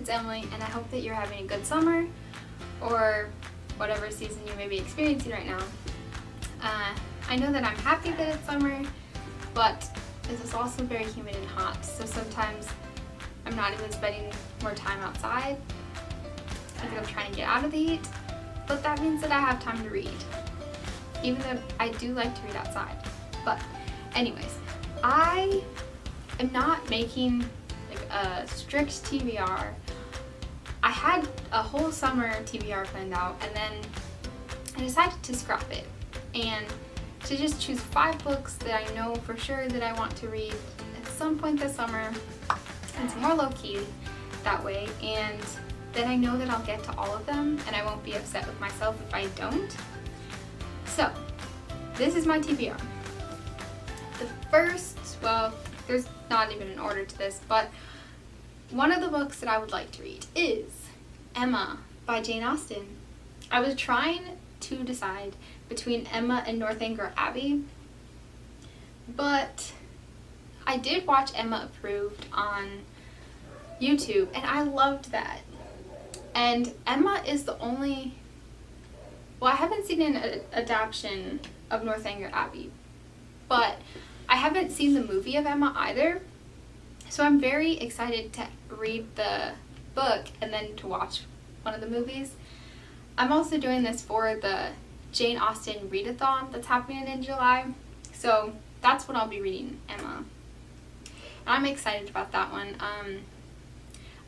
it's Emily, and I hope that you're having a good summer, or whatever season you may be experiencing right now. I know that I'm happy that it's summer, but this is also very humid and hot, so sometimes I'm not even spending more time outside because I'm trying to get out of the heat, but that means that I have time to read, even though I do like to read outside. But anyways, I am not making like a strict TBR. I had a whole summer TBR planned out, and then I decided to scrap it and to just choose 5 books that I know for sure that I want to read at some point this summer, and it's more low-key that way, and then I know that I'll get to all of them and I won't be upset with myself if I don't. So this is my TBR. The first, well, there's not even an order to this, but one of the books that I would like to read is Emma by Jane Austen. I was trying to decide between Emma and Northanger Abbey, but I did watch Emma Approved on YouTube, and I loved that. And Emma is the only, well, I haven't seen an adaptation of Northanger Abbey, but I haven't seen the movie of Emma either, so I'm very excited to read the book and then to watch one of the movies. I'm also doing this for the Jane Austen Readathon that's happening in July, so that's when I'll be reading Emma. And I'm excited about that one.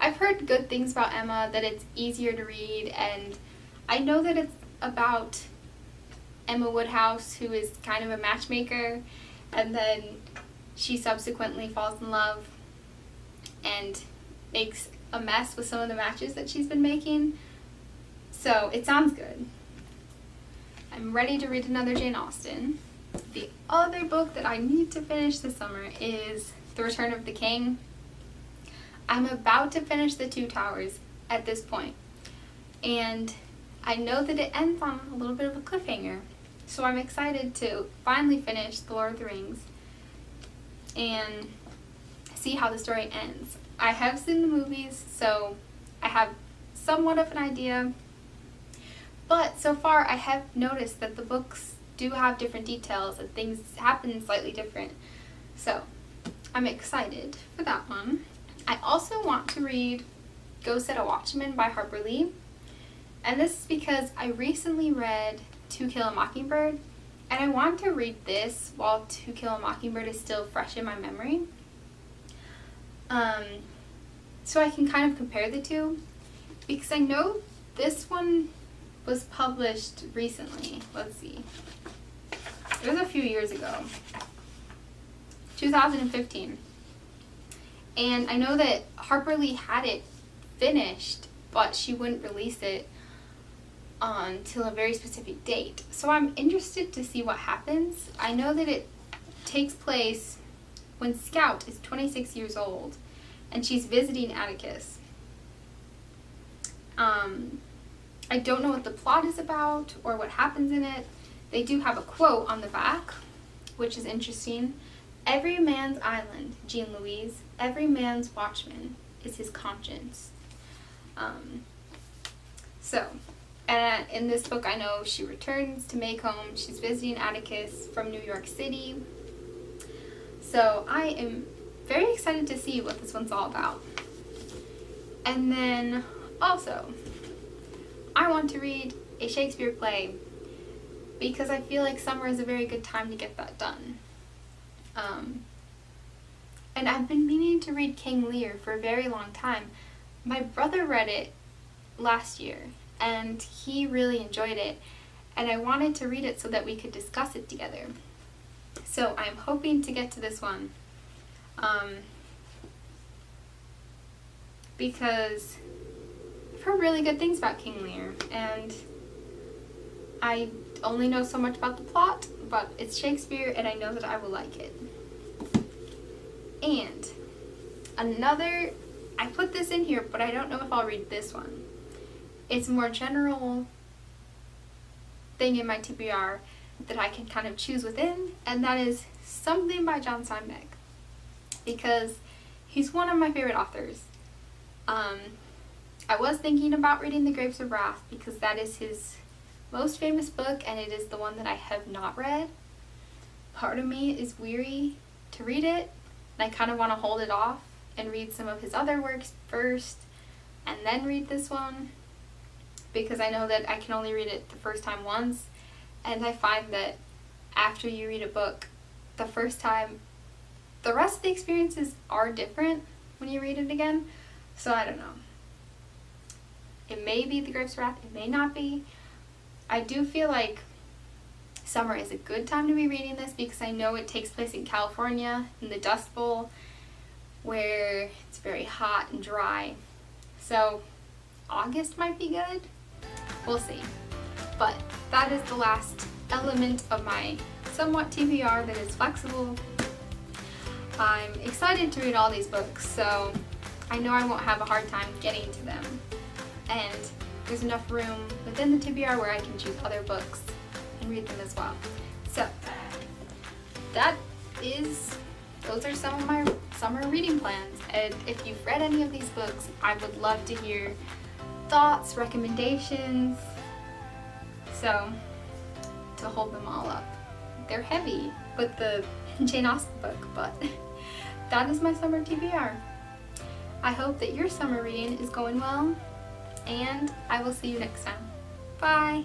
I've heard good things about Emma, that it's easier to read, and I know that it's about Emma Woodhouse, who is kind of a matchmaker, and then she subsequently falls in love and makes a mess with some of the matches that she's been making. So it sounds good. I'm ready to read another Jane Austen. The other book that I need to finish this summer is The Return of the King. I'm about to finish The Two Towers at this point, and I know that it ends on a little bit of a cliffhanger, so I'm excited to finally finish The Lord of the Rings and see how the story ends. I have seen the movies, so I have somewhat of an idea, but so far I have noticed that the books do have different details and things happen slightly different, so I'm excited for that one. I also want to read Go Set a Watchman by Harper Lee, and this is because I recently read To Kill a Mockingbird, and I want to read this while To Kill a Mockingbird is still fresh in my memory, so I can kind of compare the two, because I know this one was published recently. Let's see, it was a few years ago, 2015, and I know that Harper Lee had it finished, but she wouldn't release it until a very specific date. So I'm interested to see what happens. I know that it takes place when Scout is 26 years old and she's visiting Atticus. I don't know what the plot is about or what happens in it. They do have a quote on the back, which is interesting. Every man's island, Jean Louise, every man's watchman is his conscience. And in this book, I know she returns to Maycomb. She's visiting Atticus from New York City. So I am very excited to see what this one's all about. And then also, I want to read a Shakespeare play because I feel like summer is a very good time to get that done. And I've been meaning to read King Lear for a very long time. My brother read it last year, and he really enjoyed it, and I wanted to read it so that we could discuss it together. So I'm hoping to get to this one, because I've heard really good things about King Lear, and I only know so much about the plot, but it's Shakespeare, and I know that I will like it. And another, I put this in here, but I don't know if I'll read this one. It's a more general thing in my TBR that I can kind of choose within, and that is Something by John Steinbeck, because he's one of my favorite authors. I was thinking about reading The Grapes of Wrath because that is his most famous book and it is the one that I have not read. Part of me is weary to read it, and I kind of want to hold it off and read some of his other works first and then read this one, because I know that I can only read it the first time once, and I find that after you read a book the first time, the rest of the experiences are different when you read it again. So I don't know. It may be The Grapes of Wrath, it may not be. I do feel like summer is a good time to be reading this because I know it takes place in California, in the Dust Bowl, where it's very hot and dry. So August might be good. We'll see. But that is the last element of my somewhat TBR that is flexible. I'm excited to read all these books, so I know I won't have a hard time getting to them. And there's enough room within the TBR where I can choose other books and read them as well. So those are some of my summer reading plans. And if you've read any of these books, I would love to hear thoughts, recommendations. So to hold them all up. They're heavy with the Jane Austen book, but that is my summer TBR. I hope that your summer reading is going well, and I will see you next time. Bye!